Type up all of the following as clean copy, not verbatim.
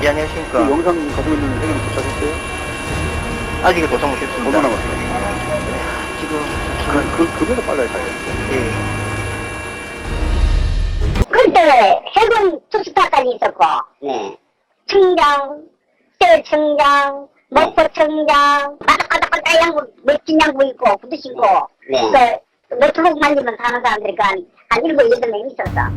예, 안녕하십니까. 그 영상 가지고 있는 회견 도착했어요? 아직 도착 못했습니다. 얼마 남았어요? 지금, 그보다 빨리 가야겠어요. 예. 그때 해군 투스타까지 있었고, 네. 청장, 떼청장, 목포청장, 바닥바닥바닥 양복, 멋진 양복 입고, 구두 신고, 네. 그 노트북 만지면 사는 사람들이 한 7, 8명 있었어.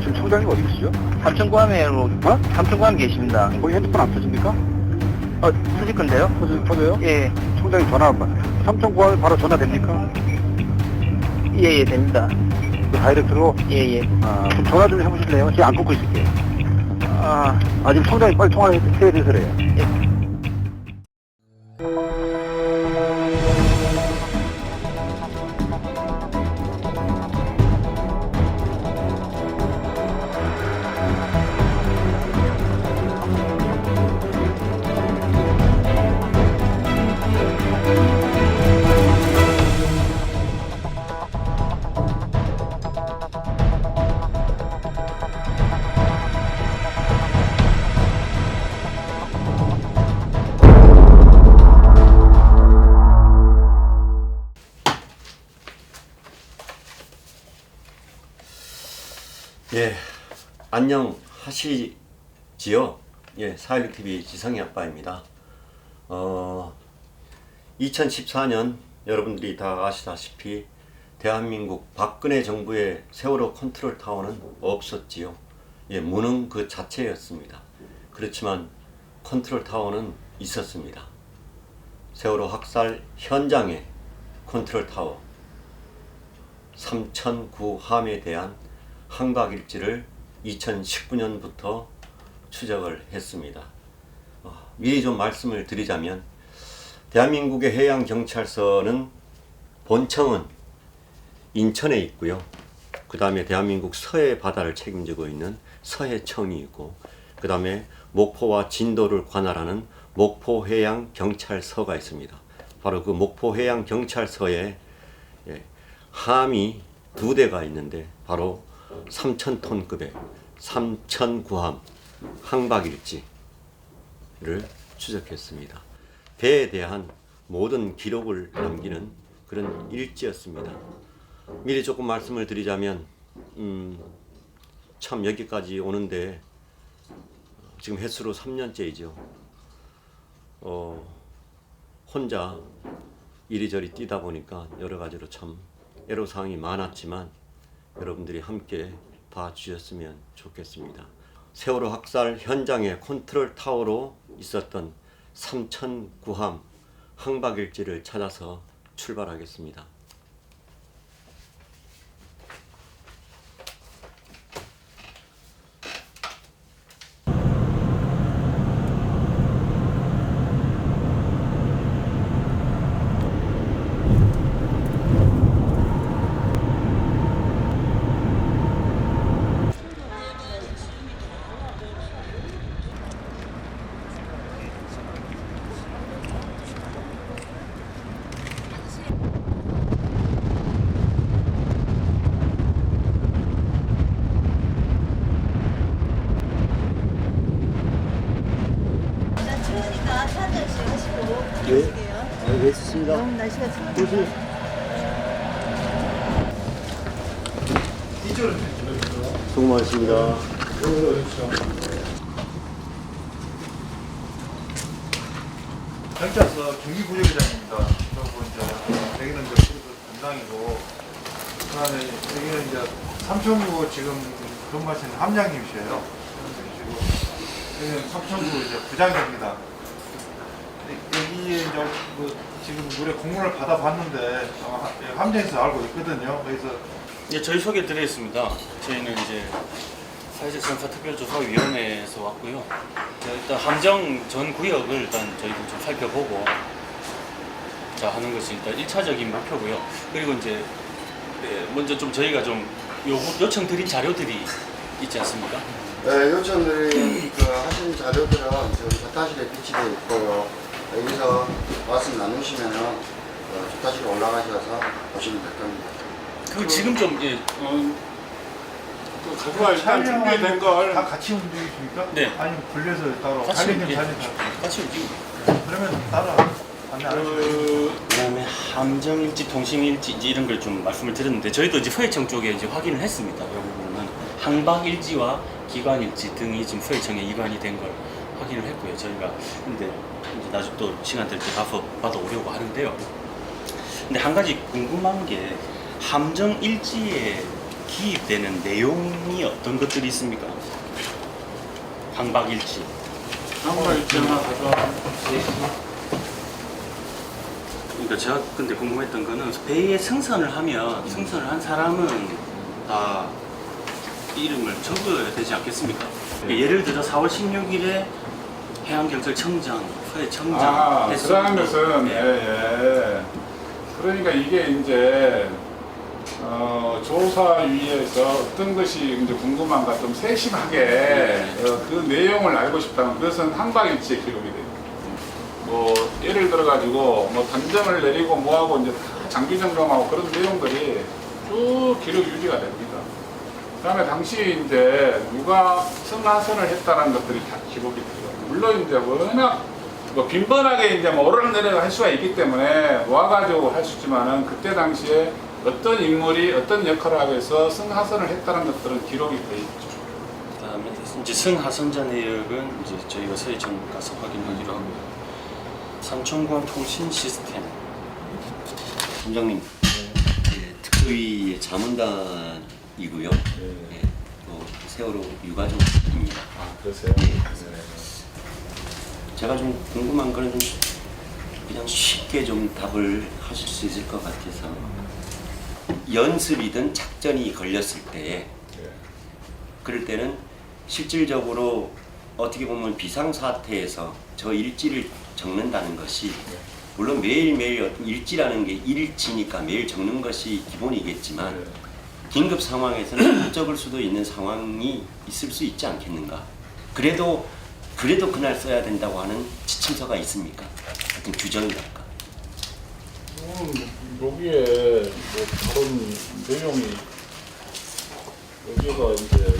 지금 청장님 어디 계시죠? 삼천구함에로, 삼천구함에 계십니다. 거기 핸드폰 안 터집니까? 쓰실 건데요? 터져요? 예. 청장님 전화 한번. 삼천구함에 바로 전화 됩니까? 예, 예, 됩니다. 그 다이렉트로? 예, 예. 그럼 전화 좀 해보실래요? 지금 안 끊고 있을게요. 지금 청장이 빨리 통화해야 돼서래요. 예. 예, 안녕하시지요? 예, 416TV 지성이 아빠입니다. 2014년 여러분들이 다 아시다시피 대한민국 박근혜 정부의 세월호 컨트롤 타워는 없었지요. 예, 무능 그 자체였습니다. 그렇지만 컨트롤 타워는 있었습니다. 세월호 학살 현장에 컨트롤 타워, 삼천구함에 대한 항박일지를 2019년부터 추적을 했습니다. 미리 좀 말씀을 드리자면 대한민국의 해양경찰서는 본청은 인천에 있고요. 그 다음에 대한민국 서해 바다를 책임지고 있는 서해청이 있고, 그 다음에 목포와 진도를 관할하는 목포해양경찰서가 있습니다. 바로 그 목포해양경찰서에 함이 2대가 있는데 바로 3,000톤급의 삼천구함 항박일지를 추적했습니다. 배에 대한 모든 기록을 남기는 그런 일지였습니다. 미리 조금 말씀을 드리자면 참 여기까지 오는데 지금 횟수로 3년째이죠. 혼자 이리저리 뛰다 보니까 여러 가지로 참 애로사항이 많았지만 여러분들이 함께 봐주셨으면 좋겠습니다. 세월호 학살 현장의 컨트롤 타워로 있었던 삼천구함 항박일지를 찾아서 출발하겠습니다. 네, 좋습니다. 너무 날씨가 추워. 수고 많으십니다. 경찰서 경기부조기장입니다. 그리고 이제 여기는 이제 담당이고, 그다음에 여기는 이제 삼천구 지금 근무하시는 함장님이셔요. 여기는 삼천구 이제 부장입니다. 여기에 이제 지금 우리 공문을 받아봤는데 아마 함장에서 알고 있거든요. 그래서 예, 저희 소개 드리겠습니다. 저희는 이제 사회적 특별조사위원회에서 왔고요. 일단 함정 전 구역을 일단 저희도 좀 살펴보고 자 하는 것이 일단 1차적인 목표고요. 그리고 이제 먼저 좀 저희가 좀 요청드린 자료들이 있지 않습니까? 네, 요청드린 하신 자료들은 지금 조타실에 비치되어 있고요. 여기서 말씀 나누시면은 조타실에 올라가셔서 보시면 될 겁니다. 그 지금 좀 그거 일단 준비된 걸 다 같이 움직이십니까? 네. 아니면 분리해서 따로 같이 달리는 예, 달리는 같이 움직이고. 그러면 따로 안내 안 하시나요? 그다음에 함정일지, 통신일지 이제 이런 걸 좀 말씀을 드렸는데 저희도 이제 서해청 쪽에 이제 확인을 했습니다. 이 부분은 항박일지와 기관일지 등이 지금 서해청에 이관이 된 걸 확인을 했고요. 저희가 근데 이제 나중에 또 시간 될 때 가서 받아오려고 하는데요. 근데 한 가지 궁금한 게 함정일지에 기입되는 내용이 어떤 것들이 있습니까? 항박일지. 한번 있잖아 가서 그러니까 제가 근데 궁금했던 거는 배에 승선을 하면 승선을 한 사람은 다 이름을 적어야 되지 않겠습니까? 그러니까 예를 들어 4월 16일에 해양경찰청장, 서해청장 그러는 것은 네. 예. 그러니까 이게 이제 조사위에서 어떤 것이 이제 궁금한가 좀 세심하게 그 내용을 알고 싶다면 그것은 항박일지에 기록이 됩니다. 뭐 예를 들어 가지고 뭐 단정을 내리고 뭐하고 이제 다 장비 점검하고 그런 내용들이 쭉 기록 유지가 됩니다. 그다음에 당시 이제 누가 승하선을 했다는 것들이 다 기록이 돼요. 물론 이제 워낙 뭐 빈번하게 이제 뭐 오르내리가 할 수가 있기 때문에 와가지고 할 수 있지만은 그때 당시에 어떤 인물이 어떤 역할을 하고 해서 승하선을 했다는 것들은 기록이 돼 있죠. 그다음에 이제 승하선자 내역은 이제 저희가 서해청 가서 확인하기로 하고요. 삼천공항 통신 시스템. 팀장님, 특조위의 자문단이고요. 예, 또 세월호 유가족입니다. 그러세요? 제가 좀 궁금한 거는 좀 그냥 쉽게 좀 답을 하실 수 있을 것 같아서 연습이든 작전이 걸렸을 때 그럴 때는 실질적으로 어떻게 보면 비상사태에서 저 일지를 적는다는 것이 물론 매일매일 어떤 일지라는 게 일지니까 매일 적는 것이 기본이겠지만 긴급 상황에서는 못 적을 수도 있는 상황이 있을 수 있지 않겠는가. 그래도 그날 써야 된다고 하는 지침서가 있습니까? 어떤 규정이랄까? 여기에 뭐 그런 내용이 여기가 이제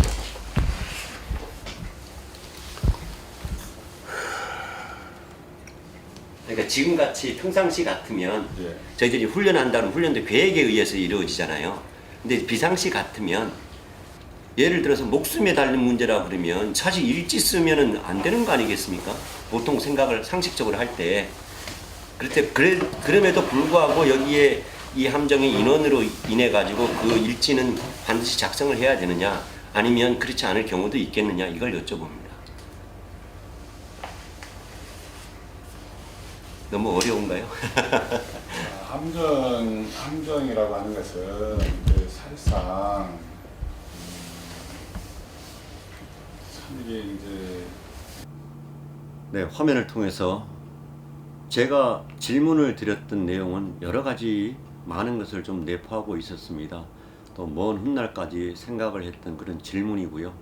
그러니까 지금같이 평상시 같으면 저희들이 훈련한다는 훈련도 계획에 의해서 이루어지잖아요. 근데 비상시 같으면 예를 들어서 목숨에 달린 문제라 그러면 사실 일지 쓰면은 안 되는 거 아니겠습니까? 보통 생각을 상식적으로 할 때. 그럼에도 불구하고 여기에 이 함정의 인원으로 인해 가지고 그 일지는 반드시 작성을 해야 되느냐 아니면 그렇지 않을 경우도 있겠느냐 이걸 여쭤봅니다. 너무 어려운가요? 함정이라고 하는 것은 이제 사실상 참 이게 이제 네, 화면을 통해서 제가 질문을 드렸던 내용은 여러 가지 많은 것을 좀 내포하고 있었습니다. 또 먼 훗날까지 생각을 했던 그런 질문이고요.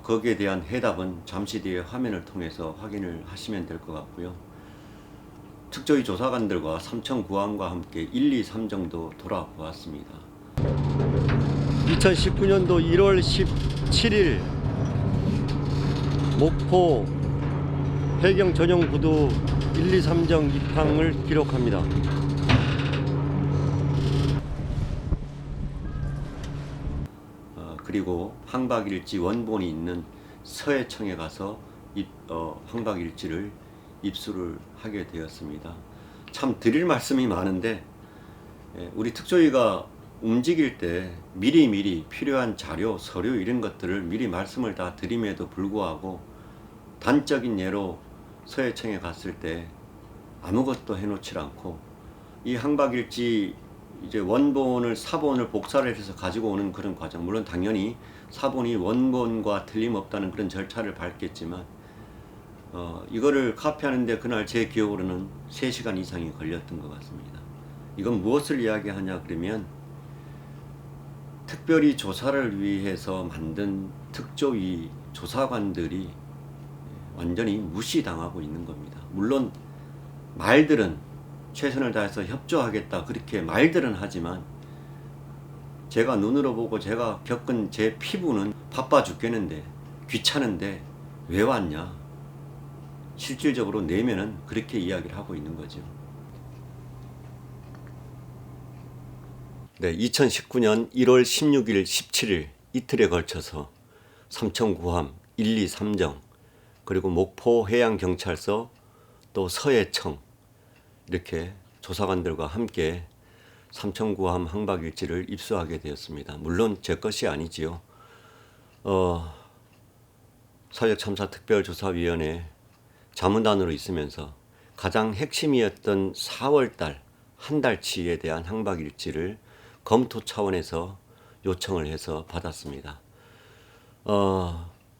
거기에 대한 해답은 잠시 뒤에 화면을 통해서 확인을 하시면 될 것 같고요. 특조위 조사관들과 삼천구함과 함께 1, 2, 3 정도 돌아보았습니다. 2019년도 1월 17일 목포 해경 전용 구도 1, 2, 3정 입항을 기록합니다. 그리고 항박일지 원본이 있는 서해청에 가서 항박일지를 입수를 하게 되었습니다. 참 드릴 말씀이 많은데 우리 특조위가 움직일 때 미리미리 필요한 자료, 서류 이런 것들을 미리 말씀을 다 드림에도 불구하고 단적인 예로 서해청에 갔을 때 아무것도 해놓지 않고 이 항박일지 이제 원본을 사본을 복사를 해서 가지고 오는 그런 과정, 물론 당연히 사본이 원본과 틀림없다는 그런 절차를 밟겠지만 이거를 카피하는데 그날 제 기억으로는 3시간 이상이 걸렸던 것 같습니다. 이건 무엇을 이야기하냐 그러면 특별히 조사를 위해서 만든 특조위 조사관들이 완전히 무시당하고 있는 겁니다. 물론 말들은 최선을 다해서 협조하겠다 그렇게 말들은 하지만 제가 눈으로 보고 제가 겪은 제 피부는 바빠 죽겠는데 귀찮은데 왜 왔냐. 실질적으로 내면은 그렇게 이야기를 하고 있는 거죠. 네, 2019년 1월 16일, 17일 이틀에 걸쳐서 삼천구함 1, 2, 3정 그리고 목포해양경찰서 또 서해청 이렇게 조사관들과 함께 삼천구함 항박일지를 입수하게 되었습니다. 물론 제 것이 아니지요. 사회참사특별조사위원회 자문단으로 있으면서 가장 핵심이었던 4월달 한 달치에 대한 항박일지를 검토 차원에서 요청을 해서 받았습니다.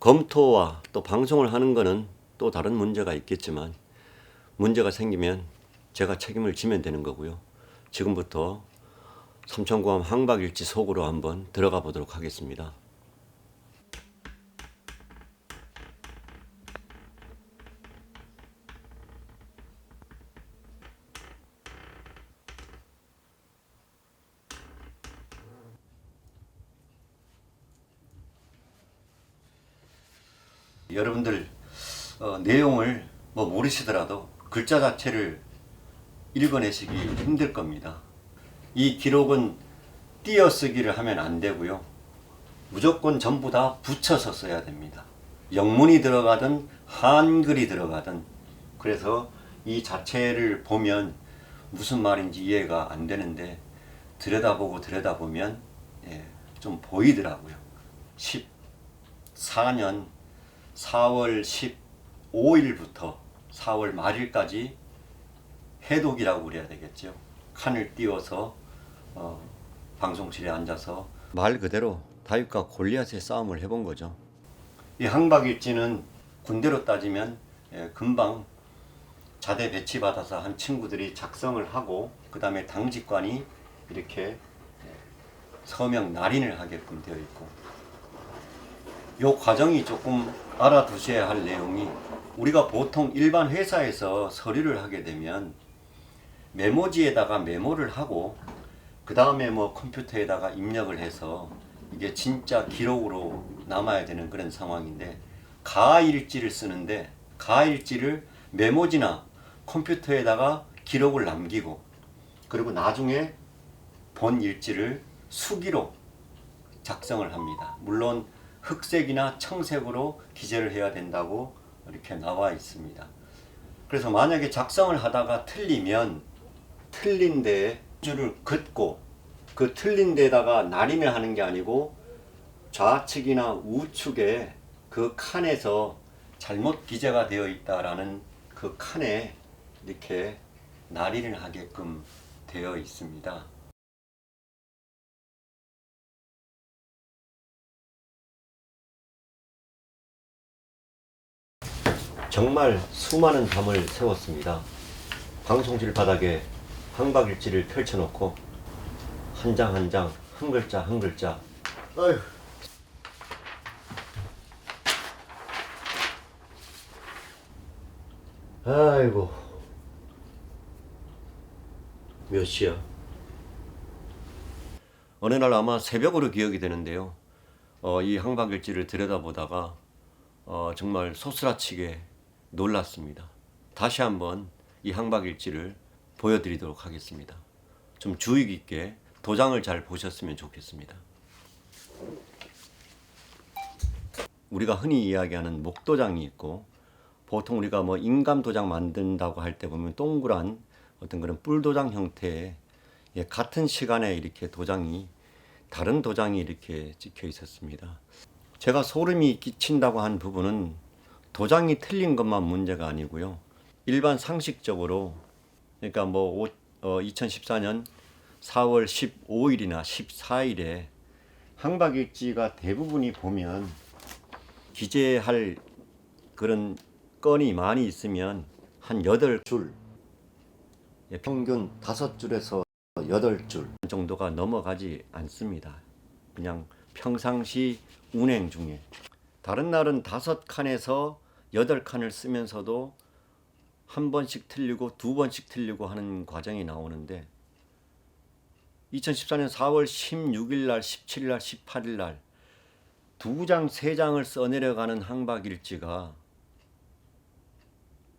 검토와 또 방송을 하는 것은 또 다른 문제가 있겠지만 문제가 생기면 제가 책임을 지면 되는 거고요. 지금부터 삼천구함 항박일지 속으로 한번 들어가 보도록 하겠습니다. 여러분들 내용을 뭐 모르시더라도 글자 자체를 읽어내시기 힘들 겁니다. 이 기록은 띄어쓰기를 하면 안 되고요. 무조건 전부 다 붙여서 써야 됩니다. 영문이 들어가든 한글이 들어가든. 그래서 이 자체를 보면 무슨 말인지 이해가 안 되는데 들여다보면 좀 보이더라고요. 14년 4월 15일부터 4월 말일까지 해독이라고 그래야 되겠죠. 칸을 띄워서 방송실에 앉아서 말 그대로 다윗과 골리앗의 싸움을 해본 거죠. 이 항박일지는 군대로 따지면 금방 자대 배치받아서 한 친구들이 작성을 하고 그 다음에 당직관이 이렇게 서명 날인을 하게끔 되어 있고, 이 과정이 조금 알아두셔야 할 내용이, 우리가 보통 일반 회사에서 서류를 하게 되면 메모지에다가 메모를 하고 그 다음에 뭐 컴퓨터에다가 입력을 해서 이게 진짜 기록으로 남아야 되는 그런 상황인데, 가일지를 쓰는데 가일지를 메모지나 컴퓨터에다가 기록을 남기고 그리고 나중에 본 일지를 수기로 작성을 합니다. 물론 흑색이나 청색으로 기재를 해야 된다고 이렇게 나와 있습니다. 그래서 만약에 작성을 하다가 틀리면 틀린 데에 줄을 긋고 그 틀린 데다가 날인을 하는 게 아니고 좌측이나 우측에 그 칸에서 잘못 기재가 되어 있다라는 그 칸에 이렇게 날인을 하게끔 되어 있습니다. 정말 수많은 밤을 새웠습니다. 방송실 바닥에 항박일지를 펼쳐놓고 한 장 한 장, 한 글자 한 글자. 어휴. 아이고, 몇 시야? 어느 날 아마 새벽으로 기억이 되는데요. 이 항박일지를 들여다보다가 정말 소스라치게 놀랐습니다. 다시 한번 이 항박일지를 보여드리도록 하겠습니다. 좀 주의 깊게 도장을 잘 보셨으면 좋겠습니다. 우리가 흔히 이야기하는 목도장이 있고, 보통 우리가 뭐 인감 도장 만든다고 할 때 보면 동그란 어떤 그런 뿔도장 형태의 같은 시간에 이렇게 도장이, 다른 도장이 이렇게 찍혀 있었습니다. 제가 소름이 끼친다고 한 부분은 도장이 틀린 것만 문제가 아니고요. 일반 상식적으로, 그러니까 뭐 2014년 4월 15일이나 14일에 항박일지가 대부분이 보면 기재할 그런 건이 많이 있으면 한 8줄, 평균 5줄에서 8줄 정도가 넘어가지 않습니다. 그냥 평상시 운행 중에. 다른 날은 5칸에서 8칸을 쓰면서도 한 번씩 틀리고 두 번씩 틀리고 하는 과정이 나오는데, 2014년 4월 16일 날, 17일 날, 18일 날 2장, 3장을 써내려가는 항박일지가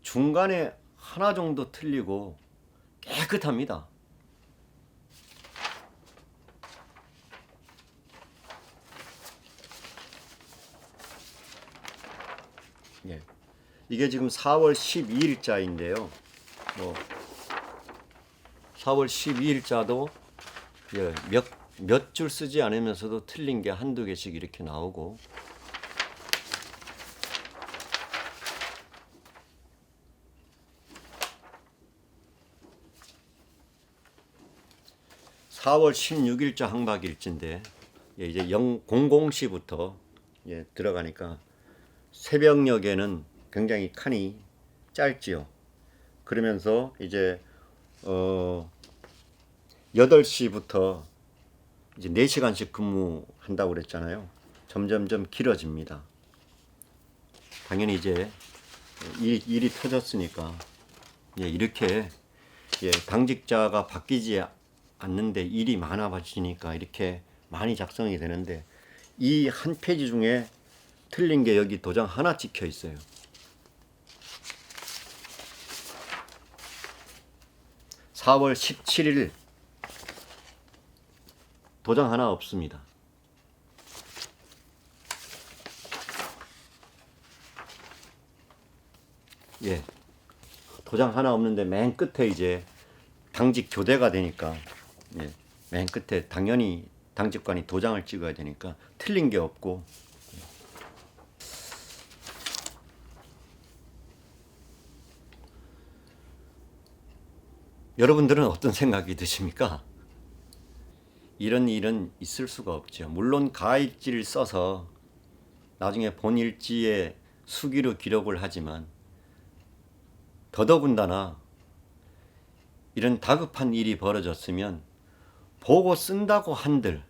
중간에 하나 정도 틀리고 깨끗합니다. 예. 이게 지금 4월 12일자인데요. 4월 12일자도 몇 줄 쓰지 않으면서도 틀린 게 한두 개씩 이렇게 나오고, (4월 16일자) 항박일지인데 이제 00시부터 들어가니까 새벽녘에는 굉장히 칸이 짧지요. 그러면서 이제 8시부터 이제 4시간씩 근무한다고 그랬잖아요. 점점점 길어집니다. 당연히 이제 일이 터졌으니까 이렇게 당직자가 바뀌지 않는데 일이 많아지니까 이렇게 많이 작성이 되는데, 이 한 페이지 중에 틀린 게 여기 도장 하나 찍혀 있어요. (4월 17일) 도장 하나 없습니다. 도장 하나 없는데 맨 끝에 이제 당직 교대가 되니까 맨 끝에 당연히 당직관이 도장을 찍어야 되니까 틀린 게 없고, 여러분들은 어떤 생각이 드십니까? 이런 일은 있을 수가 없죠. 물론 가일지를 써서 나중에 본일지에 수기로 기록을 하지만, 더더군다나 이런 다급한 일이 벌어졌으면 보고 쓴다고 한들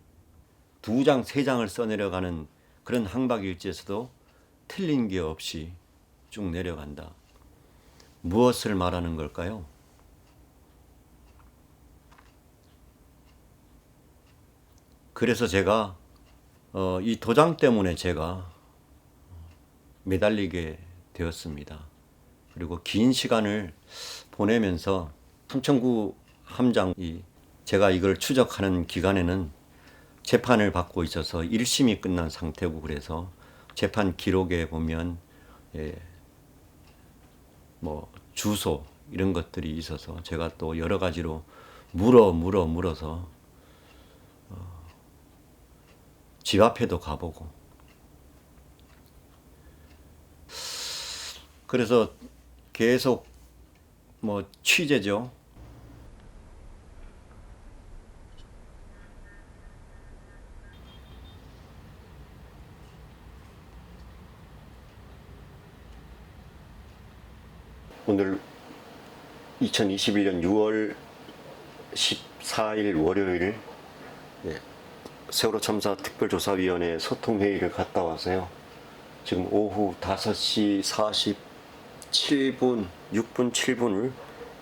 2장, 3장을 써내려가는 그런 항박일지에서도 틀린 게 없이 쭉 내려간다. 무엇을 말하는 걸까요? 그래서 제가 이 도장 때문에 제가 매달리게 되었습니다. 그리고 긴 시간을 보내면서 삼천구 함장이 제가 이걸 추적하는 기간에는 재판을 받고 있어서 1심이 끝난 상태고, 그래서 재판 기록에 보면 주소 이런 것들이 있어서 제가 또 여러 가지로 물어서 집 앞에도 가보고, 그래서 계속 취재죠. 오늘 2021년 6월 14일 월요일 세월호 참사 특별조사위원회 소통회의를 갔다 와서요. 지금 오후 5시 47분, 6분, 7분을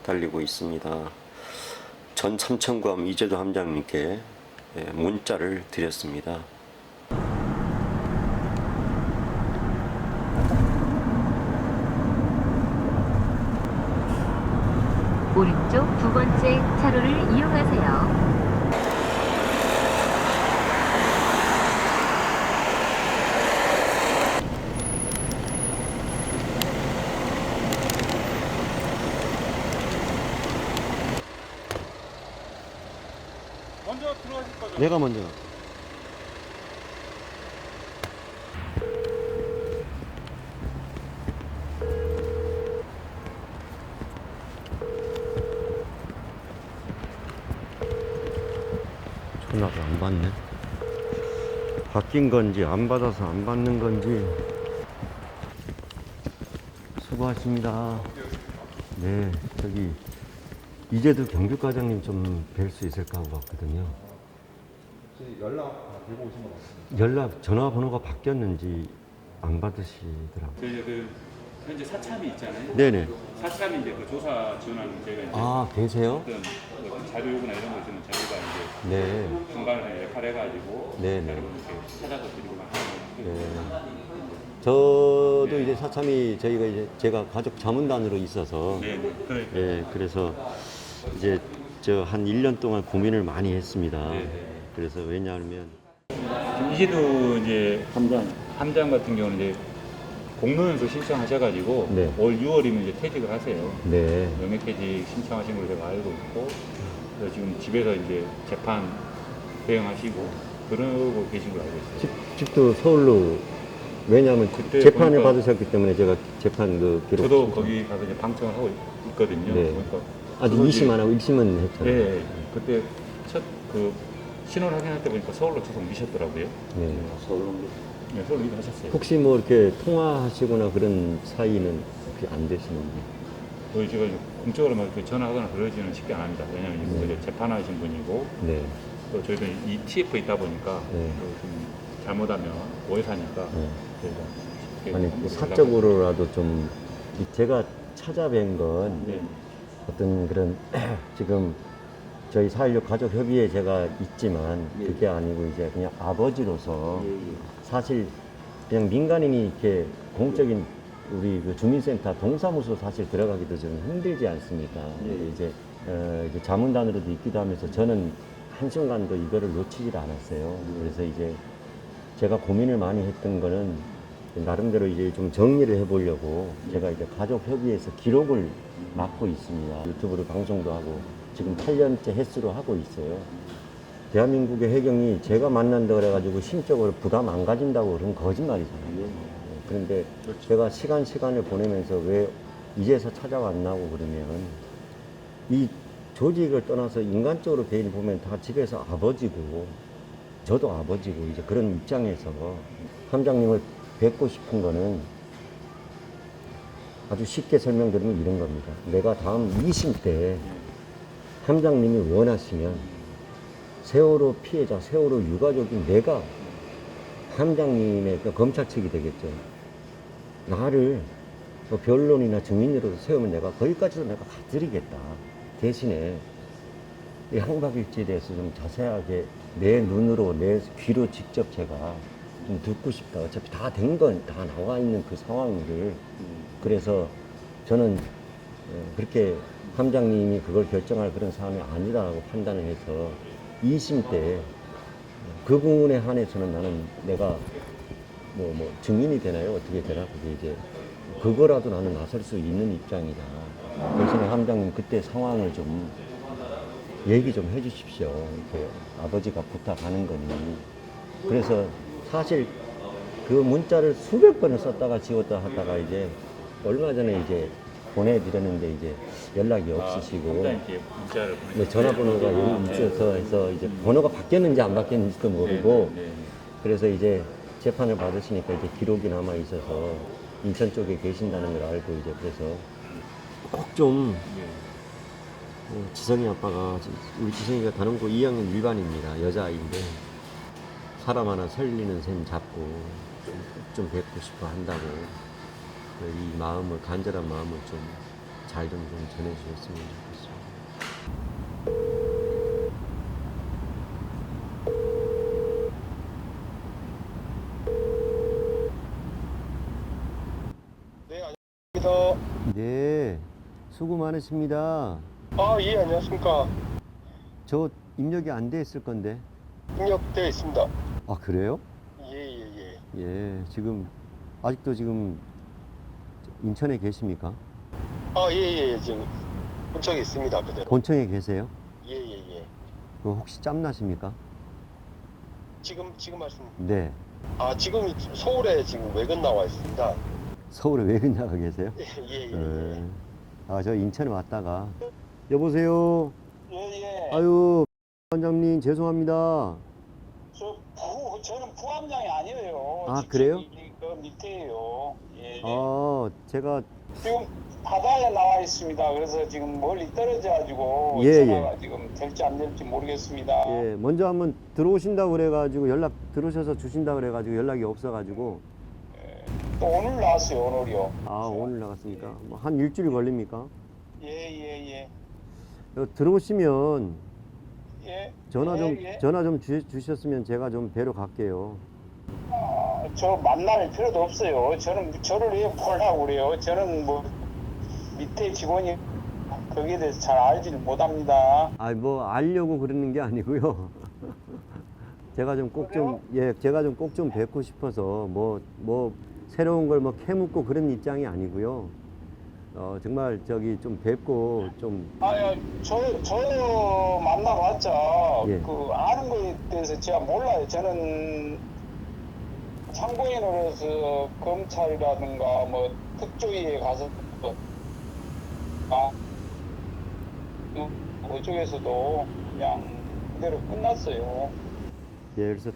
달리고 있습니다. 전 삼천구함 이재도 함장님께 문자를 드렸습니다. 오른쪽 2번째 차로를 이용하세요. 먼저 들어가실 거죠? 내가 먼저. 전화를 안 받네. 바뀐 건지 안 받아서 안 받는 건지. 수고하십니다. 네, 저기 이재도 경주과장님 좀 뵐 수 있을까 하고 왔거든요. 연락 들고 오신 것 같습니다. 연락 전화번호가 바뀌었는지 안 받으시더라고요. 저희 현재 사참이 있잖아요. 네네. 사참이 이제 그 조사 지원하는 저희가 이제 아, 계세요? 어떤 자료 요구나 이런 거 있으면 저희가 이제 네. 중간에 역할해가지고 네, 네. 여러분께 찾아서 드리고 하는 네. 저도 이제 사참이 저희가 이제 제가 가족 자문단으로 있어서 네, 그래. 예, 그래서 이제 저 한 1년 동안 고민을 많이 했습니다. 네, 네. 그래서 왜냐하면 지금 이제도 이제 함장 같은 경우는 이제 공로연수 신청하셔가지고 네. 올 6월이면 이제 퇴직을 하세요. 네. 명예퇴직 신청하신 걸 제가 알고 있고 그래서 지금 집에서 이제 재판 대응하시고 그러고 계신 걸 알고 있어요. 집도 서울로 왜냐하면 그때 재판을 보니까- 받으셨기 때문에 제가 재판 그 기록 저도 거기 가서 이제 방청을 하고 있거든요. 네. 그러니까 아직 그거 2심 안 하고 1심은 했잖아요. 예, 그때 첫 그 신원 확인할 때 보니까 서울로 계속 미셨더라고요. 네. 네, 서울로 이동하셨어요. 혹시 뭐 이렇게 통화하시거나 그런 사이는 그렇게 안 되시는지? 저희 제가 이제 공적으로 막 이렇게 전화하거나 그러지는 쉽게 안 합니다. 왜냐하면 이제 네. 재판하신 분이고 네. 또 저희도 이 TF에 있다 보니까 네. 또 좀 잘못하면 오해사니까 네. 저희가 쉽게 아니 함부로 사적으로라도 좀 제가 찾아뵌 건 네. 어떤 그런 지금 저희 4.16 가족협의회 제가 있지만 그게 아니고 이제 그냥 아버지로서 사실 그냥 민간인이 이렇게 공적인 우리 그 주민센터 동사무소 사실 들어가기도 좀 힘들지 않습니까? 이제 이제 자문단으로도 있기도 하면서 저는 한순간도 이거를 놓치질 않았어요. 그래서 이제 제가 고민을 많이 했던 거는 나름대로 이제 좀 정리를 해보려고 제가 이제 가족협의회에서 기록을 맡고 있습니다. 유튜브로 방송도 하고 지금 8년째 횟수로 하고 있어요. 대한민국의 해경이 제가 만난다 그래가지고 심적으로 부담 안 가진다고 그러면 거짓말이잖아요. 그런데 제가 시간을 보내면서 왜 이제서 찾아왔나고 그러면 이 조직을 떠나서 인간적으로 개인 보면 다 집에서 아버지고 저도 아버지고 이제 그런 입장에서 함장님을 뵙고 싶은 거는 아주 쉽게 설명드리면 이런 겁니다. 내가 다음 2심 때 함장님이 원하시면 세월호 피해자, 세월호 유가족인 내가 함장님의 그 검찰 측이 되겠죠. 나를 뭐 변론이나 증인으로 세우면 내가 거기까지도 내가 가드리겠다. 대신에 이 항박일지에 대해서 좀 자세하게 내 눈으로 내 귀로 직접 제가 좀 듣고 싶다. 어차피 다 된 건 다 나와 있는 그 상황을 그래서 저는 그렇게 함장님이 그걸 결정할 그런 사안이 아니다라고 판단을 해서 2심 때 그 부분에 한해서는 나는 내가 뭐 증인이 되나요? 어떻게 되나? 그게 이제 그거라도 나는 나설 수 있는 입장이다. 대신에 함장님 그때 상황을 좀 얘기 좀 해주십시오. 이렇게 아버지가 부탁하는 거니. 그래서 사실 그 문자를 수백 번을 썼다가 지웠다 하다가 이제 얼마 전에 이제 보내드렸는데 이제 연락이 없으시고 함장님께 문자를 보내주세요. 네, 전화번호가 여기 있어서 해서 이제 번호가 바뀌었는지 안 바뀌었는지도 모르고 네, 네, 네. 그래서 이제 재판을 받으시니까 이제 기록이 남아 있어서 인천 쪽에 계신다는 걸 알고 이제 그래서 꼭 좀 지성이 아빠가 우리 지성이가 단원고 2학년 일반입니다. 여자아이인데 사람 하나 살리는 셈 잡고 좀 뵙고 싶어 한다고 이 마음을 간절한 마음을 좀 잘 좀 전해주셨으면 좋겠습니다. 네, 수고 많으십니다. 아, 예, 안녕하십니까. 저 입력이 안 돼 있을 건데. 입력되어 있습니다. 아, 그래요? 예. 예, 지금 아직도 지금 인천에 계십니까? 아, 예. 지금 본청에 있습니다, 그대로. 본청에 계세요? 예. 그 혹시 짬나십니까? 지금 말씀. 네. 아, 지금 서울에 지금 외근 나와 있습니다. 서울에 외근 나가 계세요? 예. 아, 저 인천에 왔다가. 여보세요? 예. 아유, 원장님, 죄송합니다. 저는 부함장이 아니에요. 아, 그래요? 그 밑에요. 예. 제가. 지금 바다에 나와 있습니다. 그래서 지금 멀리 떨어져가지고 전화가 지금 될지 안 될지 모르겠습니다. 예, 먼저 한번 들어오신다고 그래가지고 들어오셔서 주신다고 그래가지고 연락이 없어가지고. 또 오늘 나왔어요, 오늘이요. 아, 오늘 나갔습니까? 뭐 한 일주일 걸립니까? 예. 들어오시면 예. 전화 좀 예. 주셨으면 제가 좀 뵈러 갈게요. 저 만날 필요도 없어요. 저는 저를 왜 보려고 그래요? 저는 뭐 밑에 직원이 거기에 대해서 잘 알지를 못합니다. 뭐 알려고 그러는 게 아니고요. 제가 좀 꼭 제가 좀 꼭 좀 뵙고 싶어서 뭐 새로운 걸 뭐 캐묻고 그런 입장이 아니고요. 정말 저기 좀 뵙고 좀. 저 만나봤자 예. 그 아는 거에 대해서 제가 몰라요. 저는 참고인으로서 검찰이라든가 뭐 특조위에 가서 그쪽에서도 그냥 그대로 끝났어요. 예, 그래서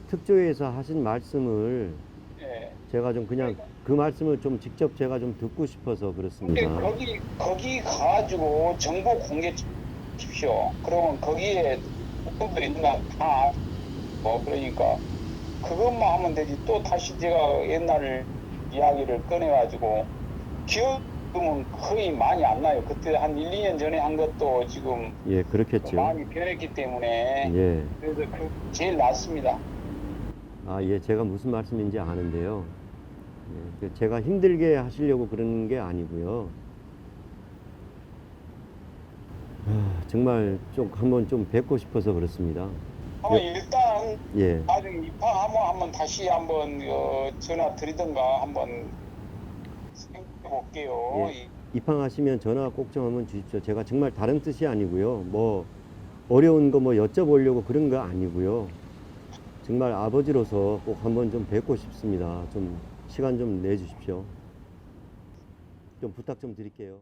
특조위에서 하신 말씀을 예. 제가 좀 그냥 그 말씀을 좀 직접 제가 좀 듣고 싶어서 근데 그렇습니다. 거기 가가지고 정보 공개 주십시오. 그러면 거기에 어떤 있나 다 그러니까 그것만 하면 되지. 또 다시 제가 옛날 이야기를 꺼내가지고 기억은 거의 많이 안 나요. 그때 한 1, 2년 전에 한 것도 지금 예, 그렇겠죠. 많이 변했기 때문에 예. 그래서 제일 낫습니다. 예, 제가 무슨 말씀인지 아는데요. 예, 제가 힘들게 하시려고 그러는 게 아니고요. 정말 좀 한번 좀 뵙고 싶어서 그렇습니다. 일단 예. 나중에 입항하면 한번 다시 한번 전화 드리든가 한번 생각해 볼게요. 예. 입항하시면 전화 꼭 좀 한번 주십시오. 제가 정말 다른 뜻이 아니고요. 뭐 어려운 거 뭐 여쭤보려고 그런 거 아니고요. 정말 아버지로서 꼭 한번 좀 뵙고 싶습니다. 좀 시간 좀 내주십시오. 좀 부탁 좀 드릴게요.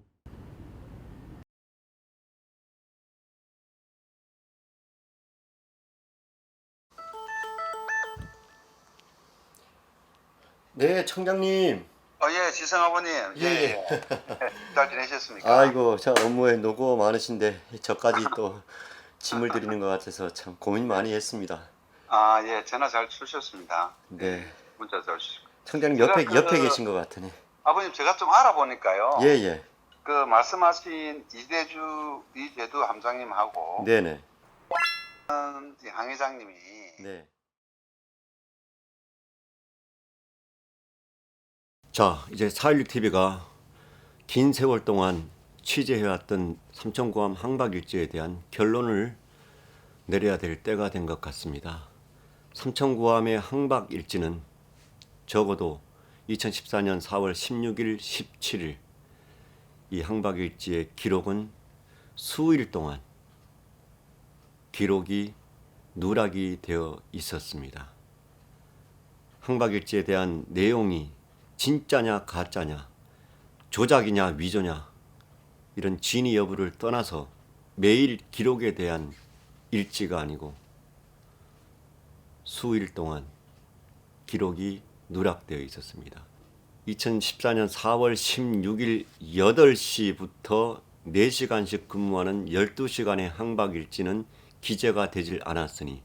네, 청장님. 예, 지성 아버님. 예. 잘 지내셨습니까? 아이고, 저 업무에 노고 많으신데 저까지 또 짐을 드리는 것 같아서 참 고민 많이 했습니다. 예, 전화 잘 주셨습니다. 네. 문자 잘 주시고. 청장님 제가 옆에 계신 것 같으네. 아버님, 제가 좀 알아보니까요. 예. 그 말씀하신 이재두 함장님하고 네네. 강 회장님이 네. 자, 이제 416TV가 긴 세월 동안 취재해왔던 삼천구함 항박일지에 대한 결론을 내려야 될 때가 된 것 같습니다. 삼천구함의 항박일지는 적어도 2014년 4월 16일, 17일 이 항박일지의 기록은 수일 동안 기록이 누락이 되어 있었습니다. 항박일지에 대한 내용이 진짜냐 가짜냐, 조작이냐 위조냐 이런 진위 여부를 떠나서 매일 기록에 대한 일지가 아니고 수일 동안 기록이 누락되어 있었습니다. 2014년 4월 16일 8시부터 4시간씩 근무하는 12시간의 항박일지는 기재가 되질 않았으니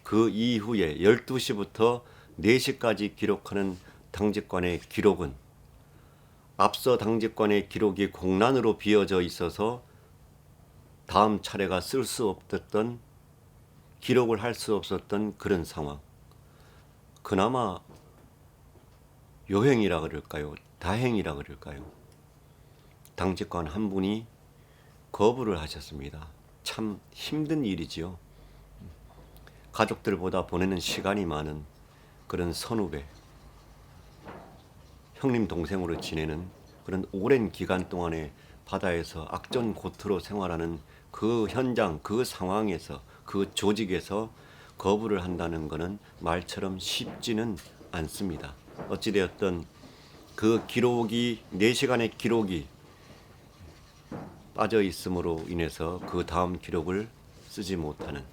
그 이후에 12시부터 4시까지 기록하는 당직관의 기록은 앞서 당직관의 기록이 공란으로 비어져 있어서 다음 차례가 쓸 수 없었던, 기록을 할 수 없었던 그런 상황. 그나마 요행이라 그럴까요? 다행이라 그럴까요? 당직관 한 분이 거부를 하셨습니다. 참 힘든 일이지요. 가족들보다 보내는 시간이 많은 그런 선후배, 형님 동생으로 지내는 그런 오랜 기간 동안에 바다에서 악전고투로 생활하는 그 현장, 그 상황에서, 그 조직에서 거부를 한다는 것은 말처럼 쉽지는 않습니다. 어찌되었든 그 기록이, 4시간의 기록이 빠져 있음으로 인해서 그 다음 기록을 쓰지 못하는,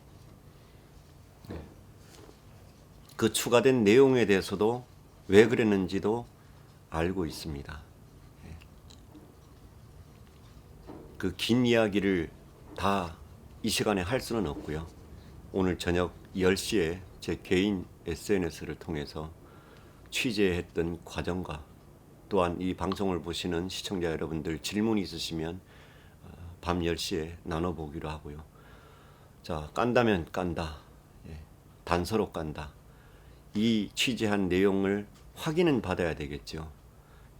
그 추가된 내용에 대해서도 왜 그랬는지도 알고 있습니다. 그 긴 이야기를 다 이 시간에 할 수는 없고요. 오늘 저녁 10시에 제 개인 SNS를 통해서 취재했던 과정과 또한 이 방송을 보시는 시청자 여러분들 질문이 있으시면 밤 10시에 나눠보기로 하고요. 자, 깐다면 깐다. 예, 단서로 깐다. 이 취재한 내용을 확인은 받아야 되겠죠.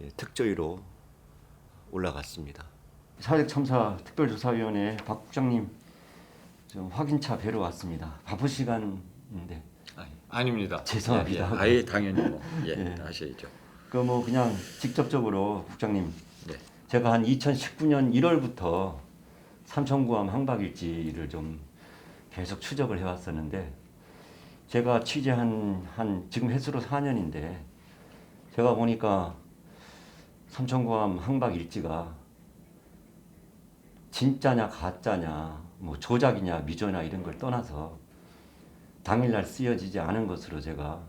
예, 특조위로 올라갔습니다. 사회적 참사 특별조사위원회 박 국장님 좀 확인차 뵈러 왔습니다. 바쁜 시간인데. 아닙니다. 죄송합니다. 아예 당연히 예. 하셔야죠. 그 뭐 그냥 직접적으로 국장님, 네. 제가 한 2019년 1월부터 삼천구함 항박일지를 좀 계속 추적을 해왔었는데, 제가 취재한 지금 횟수로 4년인데 제가 보니까 삼천구함 항박일지가 진짜냐 가짜냐, 뭐 조작이냐 미조냐 이런 걸 떠나서 당일날 쓰여지지 않은 것으로 제가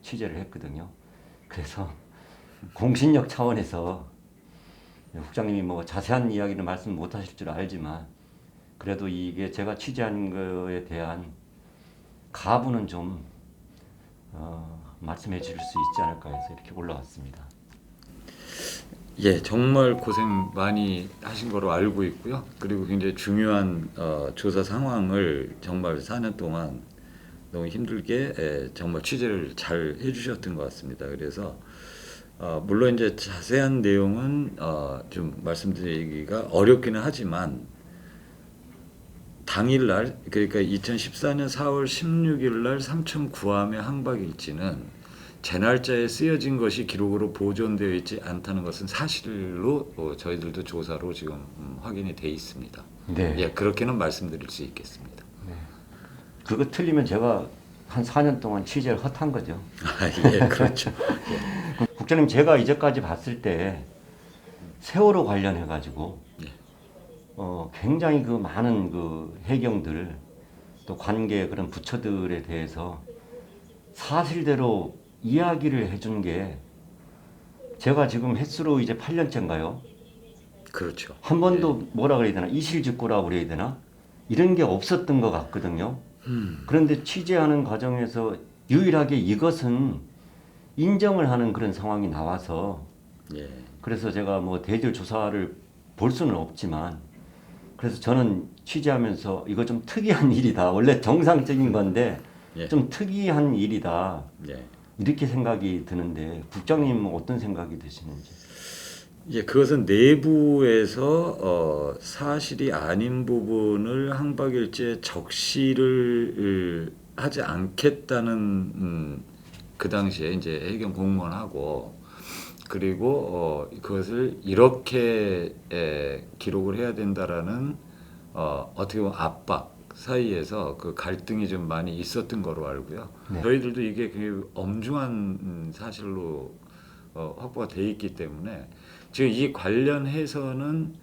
취재를 했거든요. 그래서 공신력 차원에서 국장님이 뭐 자세한 이야기는 말씀 못 하실 줄 알지만 그래도 이게 제가 취재한 거에 대한 가부는 좀 말씀해 주실 수 있지 않을까 해서 이렇게 올라왔습니다. 예, 정말 고생 많이 하신 거로 알고 있고요. 그리고 굉장히 중요한 조사 상황을 정말 4년 동안 너무 힘들게 정말 취재를 잘 해주셨던 것 같습니다. 그래서 물론 이제 자세한 내용은 좀 말씀드리기가 어렵기는 하지만 당일날, 그러니까 2014년 4월 16일 날 삼천구함의 항박일지는 제 날짜에 쓰여진 것이 기록으로 보존되어 있지 않다는 것은 사실로 저희들도 조사로 지금 확인이 돼 있습니다. 네. 예, 그렇게는 말씀드릴 수 있겠습니다. 네. 그거 틀리면 제가 한 4년 동안 취재를 헛한 거죠. 예, 그렇죠. 예. 국장님, 제가 이제까지 봤을 때 세월호 관련해 가지고 굉장히 그 많은 그 해경들 또 관계 그런 부처들에 대해서 사실대로 이야기를 해준 게 제가 지금 횟수로 이제 8년째인가요? 그렇죠. 한 번도 뭐라 그래야 되나, 이실직고라고 그래야 되나, 이런 게 없었던 것 같거든요. 그런데 취재하는 과정에서 유일하게 이것은 인정을 하는 그런 상황이 나와서 예. 그래서 제가 뭐 대질 조사를 볼 수는 없지만 그래서 저는 취재하면서 이거 좀 특이한 일이다. 원래 정상적인 건데 예. 좀 특이한 일이다. 예. 이렇게 생각이 드는데 국장님은 어떤 생각이 드시는지? 예, 그것은 내부에서 사실이 아닌 부분을 항박일지에 적시를 하지 않겠다는 그 당시에 이제 해경 공무원하고 그리고 그것을 이렇게 기록을 해야 된다라는 어떻게 보면 압박 사이에서 그 갈등이 좀 많이 있었던 거로 알고요. 네. 저희들도 이게 굉장히 엄중한 사실로 확보가 돼 있기 때문에 지금 이 관련해서는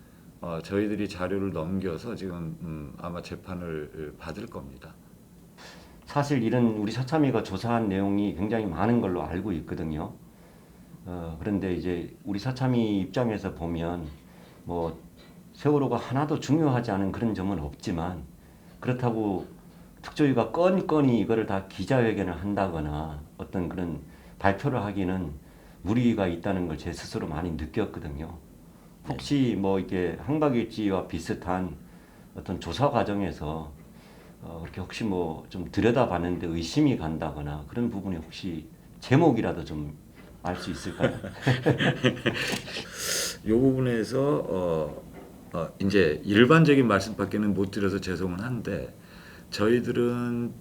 저희들이 자료를 넘겨서 지금 아마 재판을 받을 겁니다. 사실 이런 우리 서참이가 조사한 내용이 굉장히 많은 걸로 알고 있거든요. 그런데 이제 우리 서참이 입장에서 보면 뭐 세월호가 하나도 중요하지 않은 그런 점은 없지만 그렇다고 특조위가 건건이 이거를 다 기자회견을 한다거나 어떤 그런 발표를 하기는 무리가 있다는 걸 제 스스로 많이 느꼈거든요. 혹시 뭐 이게 항박일지와 비슷한 어떤 조사 과정에서 그렇게 혹시 뭐 좀 들여다봤는데 의심이 간다거나 그런 부분이 혹시 제목이라도 좀 알 수 있을까요? 이 부분에서 이제 일반적인 말씀밖에는 못 드려서 죄송은 한데 저희들은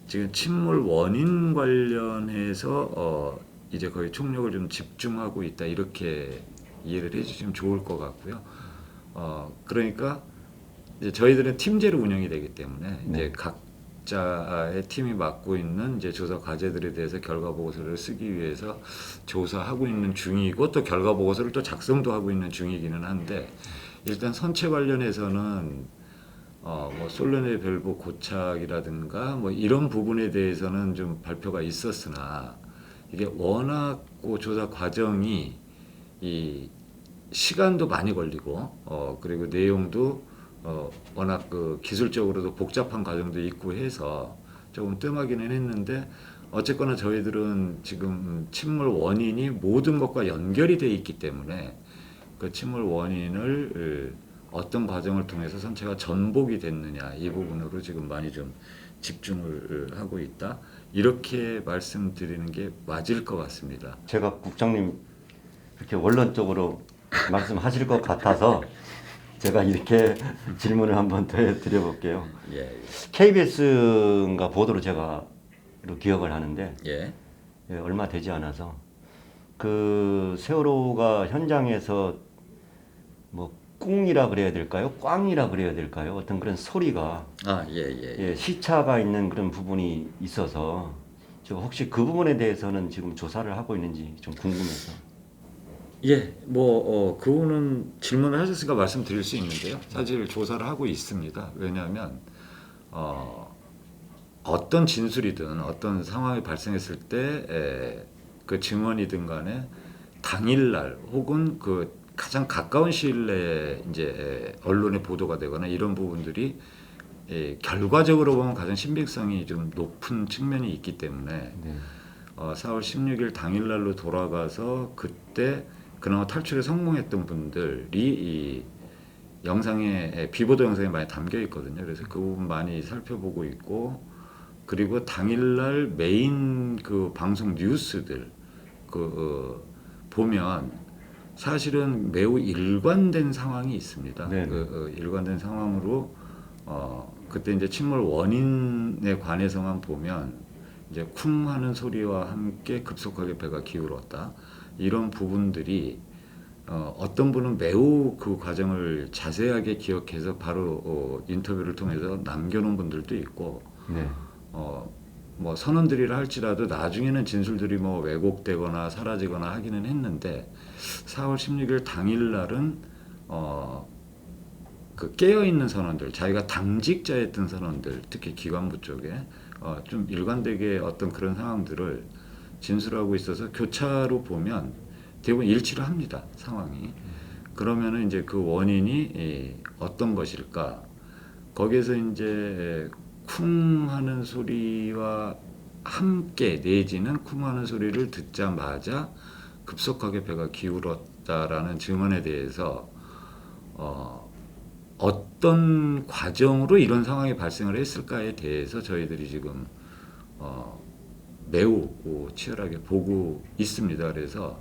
지금 침몰 원인 관련해서 이제 거의 총력을 좀 집중하고 있다 이렇게 이해를 해주시면 좋을 것 같고요. 그러니까 이제 저희들은 팀제로 운영이 되기 때문에 네. 이제 각자의 팀이 맡고 있는 이제 조사 과제들에 대해서 결과 보고서를 쓰기 위해서 조사하고 있는 중이고 또 결과 보고서를 또 작성도 하고 있는 중이기는 한데 일단 선체 관련해서는 뭐 솔로네 밸브 고착이라든가 뭐 이런 부분에 대해서는 좀 발표가 있었으나 이게 워낙 그 조사 과정이 이 시간도 많이 걸리고 그리고 내용도 워낙 그 기술적으로도 복잡한 과정도 있고 해서 조금 뜸하기는 했는데 어쨌거나 저희들은 지금 침몰 원인이 모든 것과 연결이 돼 있기 때문에 그 침몰 원인을 어떤 과정을 통해서 선체가 전복이 됐느냐 이 부분으로 지금 많이 좀 집중을 하고 있다. 이렇게 말씀드리는 게 맞을 것 같습니다. 제가 국장님 그렇게 원론적으로 말씀하실 것 같아서 제가 이렇게 질문을 한번 더 드려볼게요. 예, KBS인가 보도로 제가 기억을 하는데 예, 예, 얼마 되지 않아서 그 세월호가 현장에서 뭐 꿍이라 그래야 될까요? 꽝이라 그래야 될까요? 어떤 그런 소리가 예, 시차가 있는 그런 부분이 있어서 제가 혹시 그 부분에 대해서는 지금 조사를 하고 있는지 좀 궁금해서. 예, 그거는 질문을 하셨으니까 말씀드릴 수 있는데요. 사실 조사를 하고 있습니다. 왜냐하면 어떤 진술이든 어떤 상황이 발생했을 때 그 증언이든 간에 당일날 혹은 그 가장 가까운 시일 내에 이제 언론에 보도가 되거나 이런 부분들이 결과적으로 보면 가장 신빙성이 좀 높은 측면이 있기 때문에 4월 16일 당일날로 돌아가서 그때 그나마 탈출에 성공했던 분들이 이 영상에 비보도 영상에 많이 담겨 있거든요. 그래서 그 부분 많이 살펴보고 있고, 그리고 당일날 메인 그 방송 뉴스들 보면 사실은 매우 일관된 상황이 있습니다. 일관된 상황으로 그때 이제 침몰 원인에 관해서만 보면 이제 쿵 하는 소리와 함께 급속하게 배가 기울었다. 이런 부분들이 어떤 분은 매우 그 과정을 자세하게 기억해서 바로 인터뷰를 통해서 남겨놓은 분들도 있고, 뭐 선언들이라 할지라도 나중에는 진술들이 뭐 왜곡되거나 사라지거나 하기는 했는데 4월 16일 당일날은 그 깨어있는 선원들, 자기가 당직자였던 선원들, 특히 기관부 쪽에 좀 일관되게 어떤 그런 상황들을 진술하고 있어서 교차로 보면 대부분 일치를 합니다, 상황이. 그러면은 이제 그 원인이 어떤 것일까? 거기에서 이제 쿵 하는 소리와 함께 내지는 쿵 하는 소리를 듣자마자 급속하게 배가 기울었다라는 증언에 대해서 어떤 과정으로 이런 상황이 발생을 했을까에 대해서 저희들이 지금 매우 치열하게 보고 있습니다. 그래서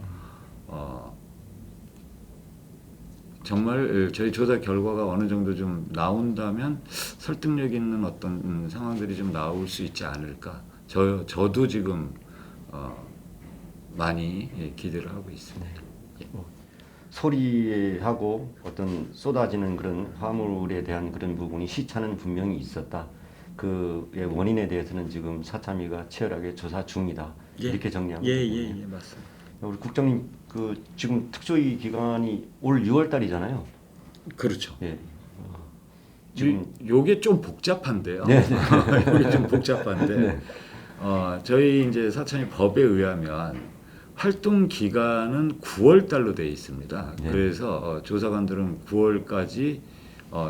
정말 저희 조사 결과가 어느 정도 좀 나온다면 설득력 있는 어떤 상황들이 좀 나올 수 있지 않을까. 저도 지금 많이 기대를 하고 있습니다. 소리하고 어떤 쏟아지는 그런 화물에 대한 그런 부분이 시차는 분명히 있었다. 그의 원인에 대해서는 지금 사참위가 치열하게 조사 중이다. 이렇게 정리하면 예, 맞습니다. 우리 국장님 그 지금 특조위 기간이 올 6월 달이잖아요. 그렇죠. 예. 지금 요게 좀 복잡한데요. 네. 요게 좀 복잡한데 네. 저희 이제 사참위 법에 의하면 활동 기간은 9월 달로 되어 있습니다. 네. 그래서 조사관들은 9월까지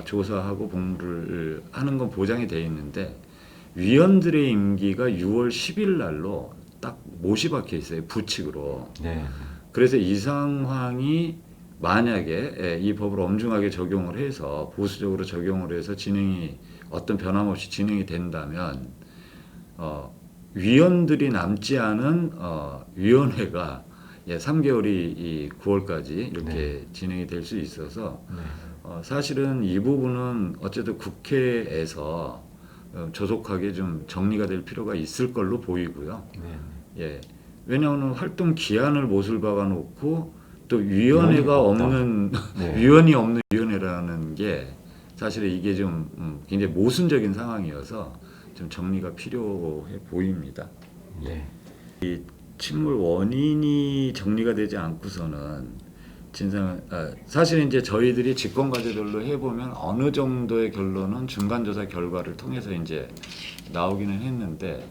조사하고 복무를 하는 건 보장이 되어 있는데 위원들의 임기가 6월 10일 날로 딱 못이 박혀 있어요, 부칙으로. 네. 그래서 이 상황이 만약에 이 법을 엄중하게 적용을 해서 보수적으로 적용을 해서 진행이 어떤 변함없이 진행이 된다면 위원들이 남지 않은 위원회가 3개월이 이 9월까지 이렇게 진행이 될 수 있어서 사실은 이 부분은 어쨌든 국회에서 조속하게 좀 정리가 될 필요가 있을 걸로 보이고요. 예. 왜냐하면 활동 기한을 못을 박아놓고 또 위원회가 없는 위원이 없는 위원회라는 게 사실 이게 좀 굉장히 모순적인 상황이어서 좀 정리가 필요해 보입니다. 네. 이 침몰 원인이 정리가 되지 않고서는 사실 이제 저희들이 직권 과제별로 해보면 어느 정도의 결론은 중간 조사 결과를 통해서 이제 나오기는 했는데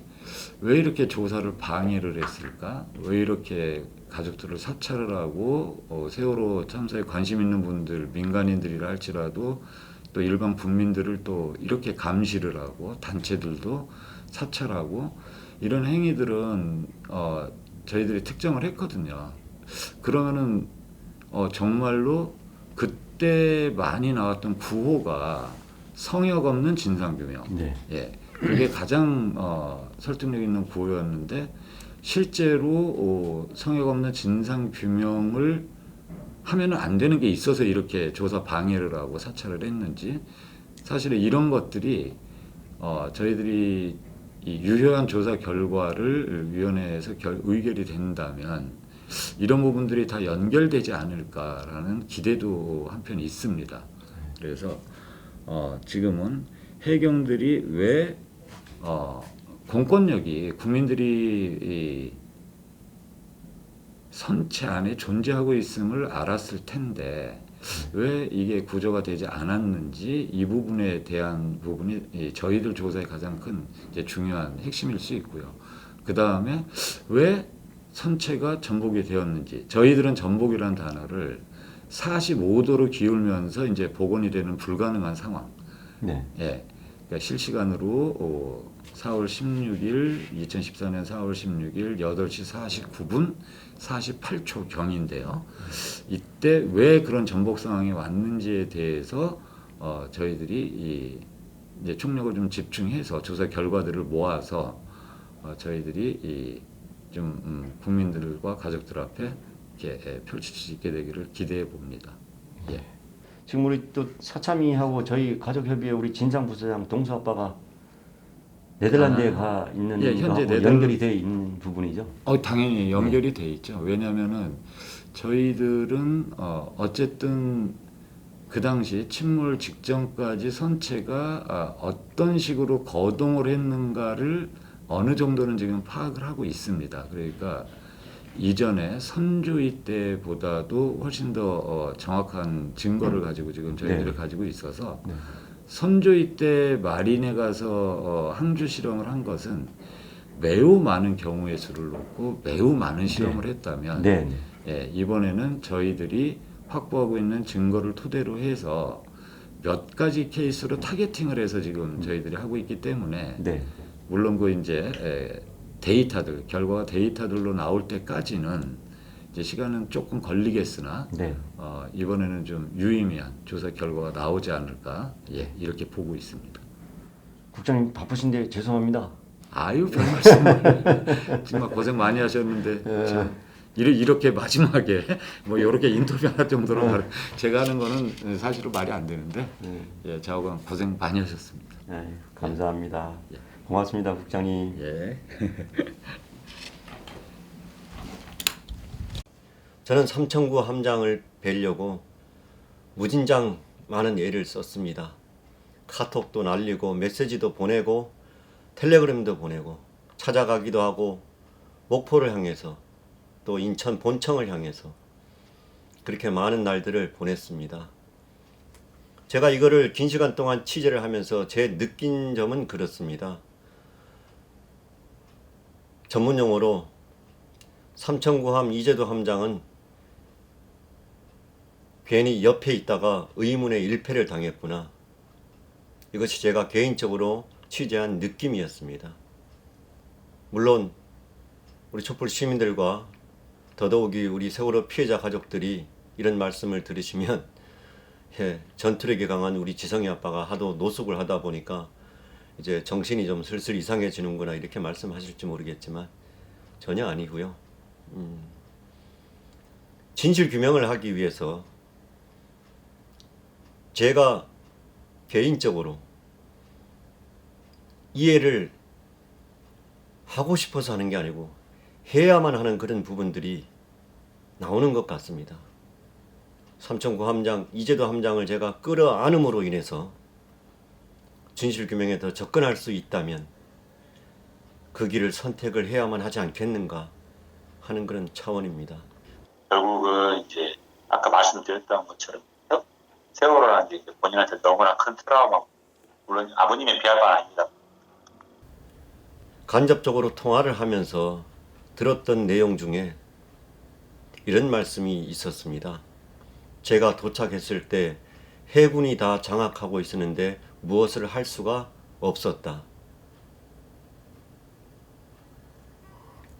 왜 이렇게 조사를 방해를 했을까? 왜 이렇게 가족들을 사찰을 하고 세월호 참사에 관심 있는 분들, 민간인들이라 할지라도 또 일반 국민들을 또 이렇게 감시를 하고 단체들도 사찰하고 이런 행위들은 저희들이 특정을 했거든요. 그러면은 정말로 이때 많이 나왔던 구호가 성역 없는 진상규명. 네. 예, 그게 가장 설득력 있는 구호였는데 실제로 성역 없는 진상규명을 하면은 안 되는 게 있어서 이렇게 조사 방해를 하고 사찰을 했는지 사실은 이런 것들이 저희들이 이 유효한 조사 결과를 위원회에서 의결이 된다면 이런 부분들이 다 연결되지 않을까라는 기대도 한편 있습니다. 그래서 지금은 해경들이 왜 공권력이 국민들이 이 선체 안에 존재하고 있음을 알았을 텐데 왜 이게 구조가 되지 않았는지 이 부분에 대한 부분이 저희들 조사의 가장 큰 이제 중요한 핵심일 수 있고요. 그 다음에 왜 선체가 전복이 되었는지 저희들은 전복이라는 단어를 45도로 기울면서 이제 복원이 되는 불가능한 상황. 네. 예. 그러니까 실시간으로 4월 16일 2014년 4월 16일 8시 49분 48초 경인데요. 이때 왜 그런 전복 상황이 왔는지에 대해서 저희들이 이제 총력을 좀 집중해서 조사 결과들을 모아서 저희들이 좀 국민들과 가족들 앞에 이렇게 펼칠 수 있게 되기를 기대해 봅니다. 예. 지금 우리 또 사참이하고 저희 가족협의회 우리 진상부서장 동수 아빠가 네덜란드에 가 있는 예, 현재 연결이 돼 있는 부분이죠. 당연히 연결이 돼 있죠. 왜냐하면은 저희들은 어쨌든 그 당시 침몰 직전까지 선체가 어떤 식으로 거동을 했는가를 어느 정도는 지금 파악을 하고 있습니다. 그러니까 이전에 선조위 때보다도 훨씬 더 정확한 증거를 가지고 지금 저희들이 네. 가지고 있어서 네. 선조위 때 마린에 가서 항주 실험을 한 것은 매우 많은 경우의 수를 놓고 매우 많은 실험을 했다면 네. 예, 이번에는 저희들이 확보하고 있는 증거를 토대로 해서 몇 가지 케이스로 타겟팅을 해서 지금 저희들이 하고 있기 때문에 네. 물론 그 이제 데이터들 결과가 데이터들로 나올 때까지는 이제 시간은 조금 걸리겠으나 네. 이번에는 좀 유의미한 조사 결과가 나오지 않을까 이렇게 보고 있습니다. 국장님 바쁘신데 죄송합니다. 아유 별 말씀을 정말 고생 많이 하셨는데 참 이렇게 마지막에 뭐 이렇게 인터뷰할 정도로 제가 하는 거는 사실은 말이 안 되는데 예, 저하고 고생 많이 하셨습니다. 감사합니다. 고맙습니다, 국장님. 예. 저는 삼천구 함장을 뵈려고 무진장 많은 애를 썼습니다. 카톡도 날리고 메시지도 보내고 텔레그램도 보내고 찾아가기도 하고 목포를 향해서 또 인천 본청을 향해서 그렇게 많은 날들을 보냈습니다. 제가 이거를 긴 시간 동안 취재를 하면서 제 느낀 점은 그렇습니다. 전문용어로 삼천구함 이재도 함장은 괜히 옆에 있다가 의문의 일패를 당했구나. 이것이 제가 개인적으로 취재한 느낌이었습니다. 물론 우리 촛불 시민들과 더더욱이 우리 세월호 피해자 가족들이 이런 말씀을 들으시면 전투력이 강한 우리 지성이 아빠가 하도 노숙을 하다 보니까 이제 정신이 좀 슬슬 이상해지는구나 이렇게 말씀하실지 모르겠지만 전혀 아니고요. 진실 규명을 하기 위해서 제가 개인적으로 이해를 하고 싶어서 하는 게 아니고 해야만 하는 그런 부분들이 나오는 것 같습니다. 삼천구 함장 이재도 함장을 제가 끌어안음으로 인해서 진실규명에 더 접근할 수 있다면 그 길을 선택을 해야만 하지 않겠는가 하는 그런 차원입니다. 결국은 이제 아까 말씀드렸던 것처럼 세월호라는 게 본인한테 너무나 큰 트라우마, 물론 아버님의 비할 바는 아닙니다. 간접적으로 통화를 하면서 들었던 내용 중에 이런 말씀이 있었습니다. 제가 도착했을 때 해군이 다 장악하고 있었는데 무엇을 할 수가 없었다.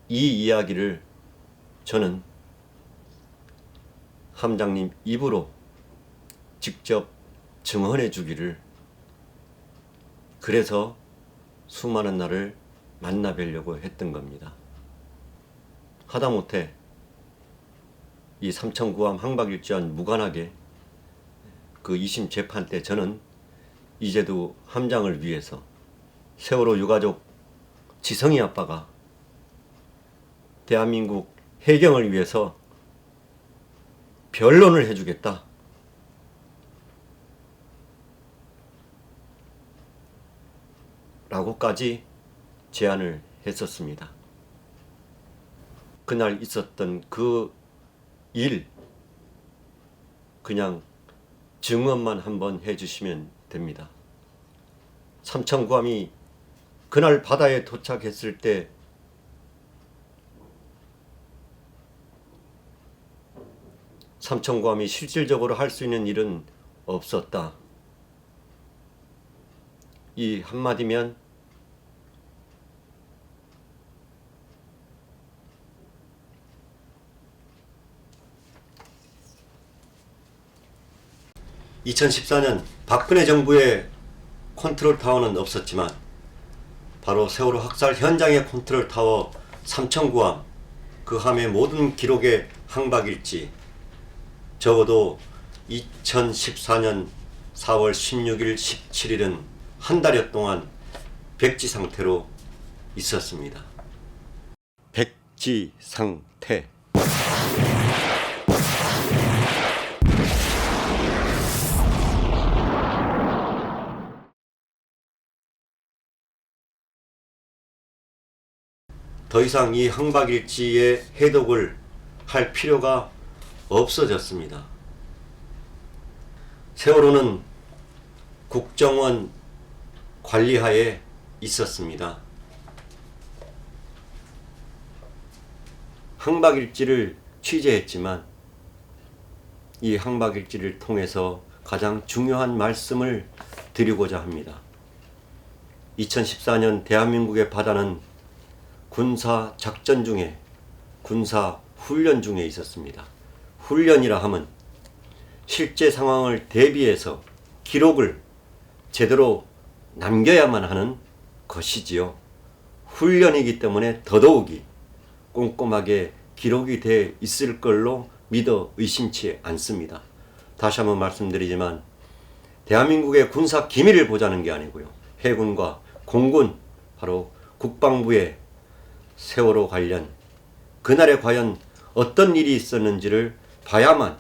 이 이야기를 저는 함장님 입으로 직접 증언해 주기를, 그래서 수많은 날을 만나 뵈려고 했던 겁니다. 하다못해 이 삼천구함 항박일지와는 무관하게 그 2심 재판 때 저는 이재두 함장을 위해서 세월호 유가족 지성이 아빠가 대한민국 해경을 위해서 변론을 해주겠다, 라고까지 제안을 했었습니다. 그날 있었던 그 일 그냥 증언만 한번 해주시면 됩니다. 삼천구함이 그날 바다에 도착했을 때 삼천구함이 실질적으로 할 수 있는 일은 없었다. 이 한마디면 (2014년) 박근혜 정부의 컨트롤 타워는 없었지만 바로 세월호 학살 현장의 컨트롤 타워 삼천구함, 그 함의 모든 기록의 항박일지, 적어도 2014년 4월 16일, 17일은 한 달여 동안 백지 상태로 있었습니다. 백지 상태. 더 이상 이 항박일지의 해독을 할 필요가 없어졌습니다. 세월호는 국정원 관리하에 있었습니다. 항박일지를 취재했지만 이 항박일지를 통해서 가장 중요한 말씀을 드리고자 합니다. 2014년 대한민국의 바다는 군사 작전 중에, 군사 훈련 중에 있었습니다. 훈련이라 하면 실제 상황을 대비해서 기록을 제대로 남겨야만 하는 것이지요. 훈련이기 때문에 더더욱이 꼼꼼하게 기록이 돼 있을 걸로 믿어 의심치 않습니다. 다시 한번 말씀드리지만 대한민국의 군사 기밀을 보자는 게 아니고요, 해군과 공군, 바로 국방부의 세월호 관련 그날에 과연 어떤 일이 있었는지를 봐야만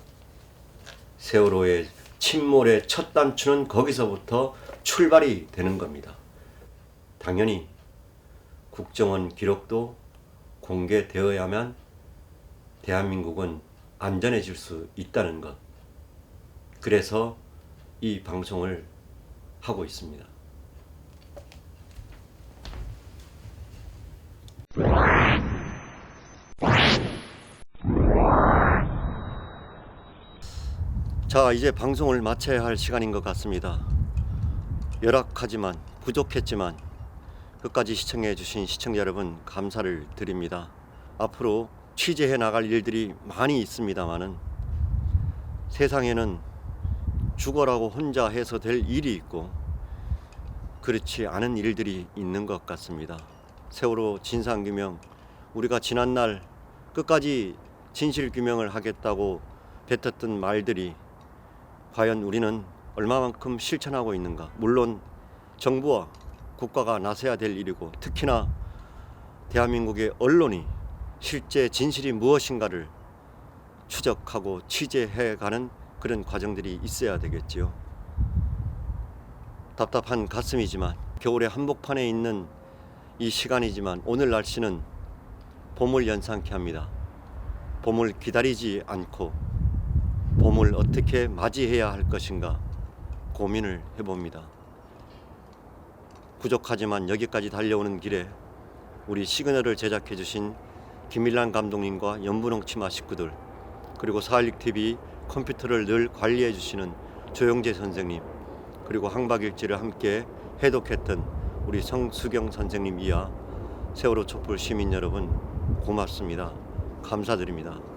세월호의 침몰의 첫 단추는 거기서부터 출발이 되는 겁니다. 당연히 국정원 기록도 공개되어야만 대한민국은 안전해질 수 있다는 것, 그래서 이 방송을 하고 있습니다. 자, 이제 방송을 마쳐야 할 시간인 것 같습니다. 열악하지만 부족했지만 끝까지 시청해 주신 시청자 여러분 감사를 드립니다. 앞으로 취재해 나갈 일들이 많이 있습니다마는 세상에는 죽어라고 혼자 해서 될 일이 있고 그렇지 않은 일들이 있는 것 같습니다. 세월호 진상규명, 우리가 지난날 끝까지 진실규명을 하겠다고 뱉었던 말들이 과연 우리는 얼마만큼 실천하고 있는가. 물론 정부와 국가가 나서야 될 일이고, 특히나 대한민국의 언론이 실제 진실이 무엇인가를 추적하고 취재해가는 그런 과정들이 있어야 되겠지요. 답답한 가슴이지만, 겨울의 한복판에 있는 이 시간이지만 오늘 날씨는 봄을 연상케 합니다. 봄을 기다리지 않고 봄을 어떻게 맞이해야 할 것인가 고민을 해봅니다. 부족하지만 여기까지 달려오는 길에 우리 시그널을 제작해 주신 김일란 감독님과 연분홍 치마 식구들, 그리고 416TV 컴퓨터를 늘 관리해 주시는 조영재 선생님, 그리고 항박일지를 함께 해독했던 우리 성수경 선생님 이하 세월호 촛불 시민 여러분 고맙습니다. 감사드립니다.